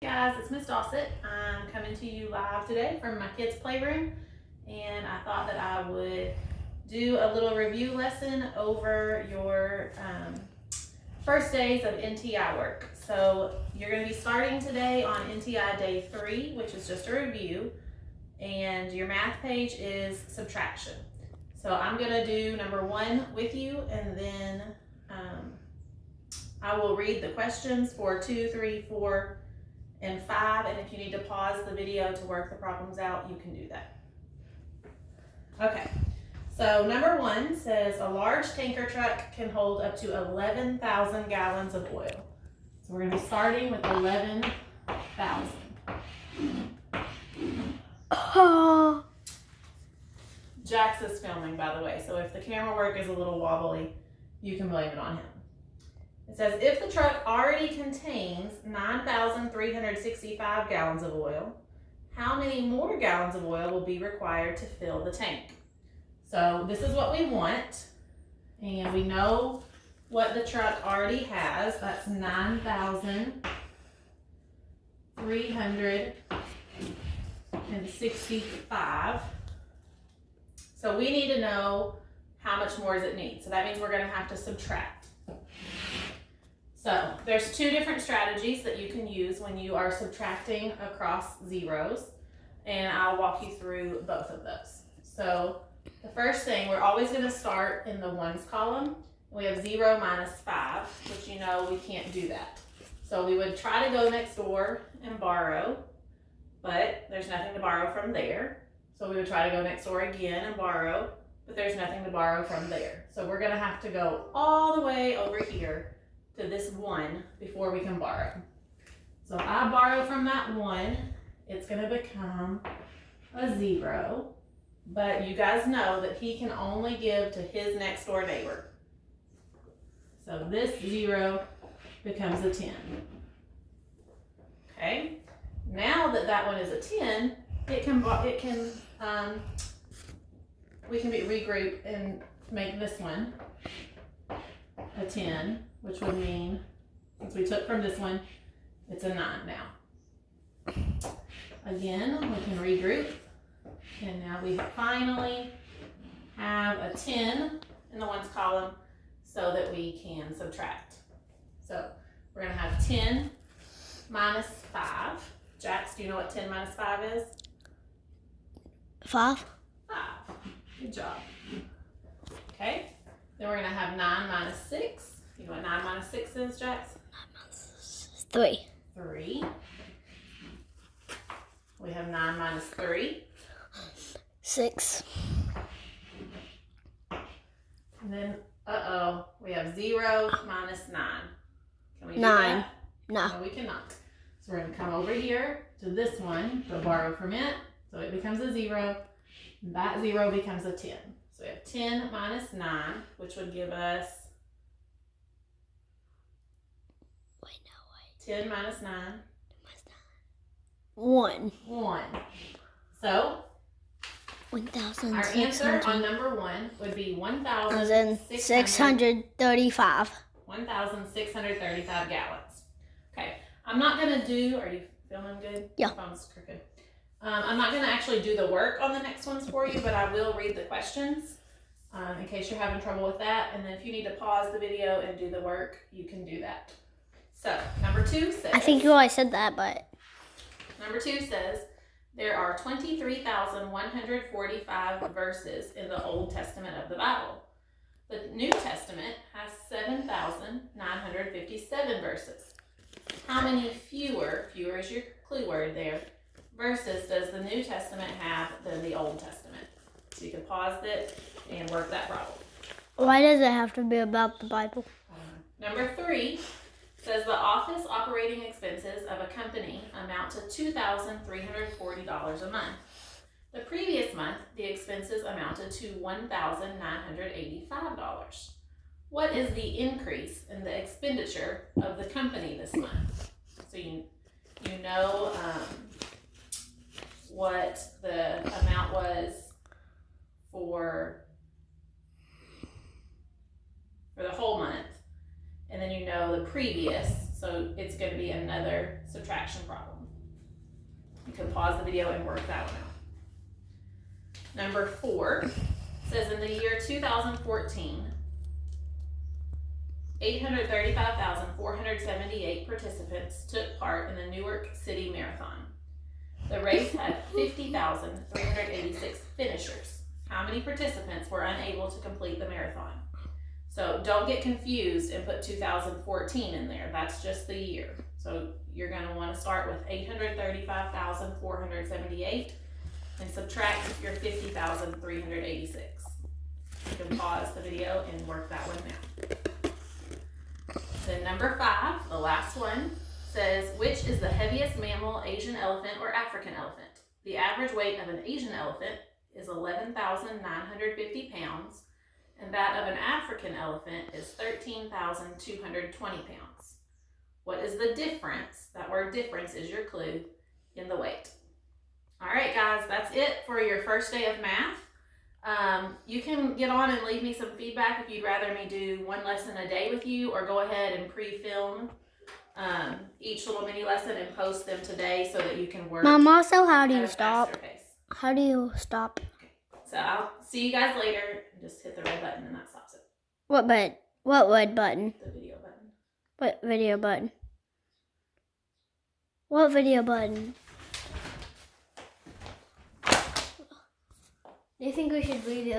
Guys, it's Miss Dossett. I'm coming to you live today from my kids' playroom, and I thought that I would do a little review lesson over your first days of NTI work. So you're going to be starting today on NTI day 3, which is just a review, and your math page is subtraction. So I'm going to do number 1 with you, and then I will read the questions for 2, 3, 4, and 5, and if you need to pause the video to work the problems out, you can do that. Okay, so number 1 says a large tanker truck can hold up to 11,000 gallons of oil. So we're going to be starting with 11,000. Jax is filming, by the way, so if the camera work is a little wobbly, you can blame it on him. It says, if the truck already contains 9,365 gallons of oil, how many more gallons of oil will be required to fill the tank? So this is what we want, and we know what the truck already has. That's 9,365. So we need to know how much more does it need. So that means we're going to have to subtract. So there's 2 different strategies that you can use when you are subtracting across zeros, and I'll walk you through both of those. So the first thing, we're always going to start in the ones column. We have 0 minus 5, which you know we can't do that. So we would try to go next door and borrow, but there's nothing to borrow from there. So we would try to go next door again and borrow, but there's nothing to borrow from there. So we're going to have to go all the way over here to this 1 before we can borrow. So if I borrow from that 1, it's going to become a 0, but you guys know that he can only give to his next door neighbor. So this 0 becomes a 10. Okay, now that that one is a 10, we can regroup and make this one a 10, which would mean, since we took from this one, it's a 9 now. Again, we can regroup, and now we finally have a 10 in the ones column so that we can subtract. So we're going to have 10 minus 5. Jax, do you know what 10 minus 5 is? 5. 5. Good job. Okay. Then we're going to have 9 minus 6. You know what 9 minus 6 is, Jax? 3. 3. We have 9 minus 3. 6. And then, we have 0 minus 9. Can we do 9. that? No. No, we cannot. So we're going to come over here to this one, to borrow from it. So it becomes a 0. That 0 becomes a 10. So we have 10 minus 9, which would give us 10 minus 9. 1. 1. So 1,600. our answer on number 1 would be 1,635. 1,635 gallons. Okay, I'm not going to do, are you feeling good? Yeah. My phone's crooked. I'm not going to actually do the work on the next ones for you, but I will read the questions in case you're having trouble with that. And then if you need to pause the video and do the work, you can do that. So, number 2 says... I think you always said that, but... Number 2 says, there are 23,145 verses in the Old Testament of the Bible. The New Testament has 7,957 verses. How many fewer is your clue word there, verses does the New Testament have than the Old Testament? So you can pause it and work that problem. Why does it have to be about the Bible? Number 3 says the office operating expenses of a company amount to $2,340 a month. The previous month, the expenses amounted to $1,985. What is the increase in the expenditure of the company this month? So you know what the amount was for the whole month, and then you know the previous. So it's going to be another subtraction problem. You can pause the video and work that one out. Number 4 says in the year 2014, 835,478 participants took part in the Newark City Marathon. The race had 50,386 finishers. How many participants were unable to complete the marathon? So don't get confused and put 2014 in there. That's just the year. So you're going to want to start with 835,478 and subtract your 50,386. You can pause the video and work that one out. Then number 5, the last one, says, which is the heaviest mammal, Asian elephant or African elephant? The average weight of an Asian elephant is 11,950 pounds, and that of an African elephant is 13,220 pounds. What is the difference? That word difference is your clue in the weight. All right, guys, that's it for your first day of math. You can get on and leave me some feedback if you'd rather me do one lesson a day with you, or go ahead and pre-film each little mini lesson and post them today so that you can work. Mom, also, how do at you a stop? faster pace. How do you stop? So I'll see you guys later. Just hit the red button and that stops it. What button? What red button? The video button. What video button? What video button? Do you think we should leave it?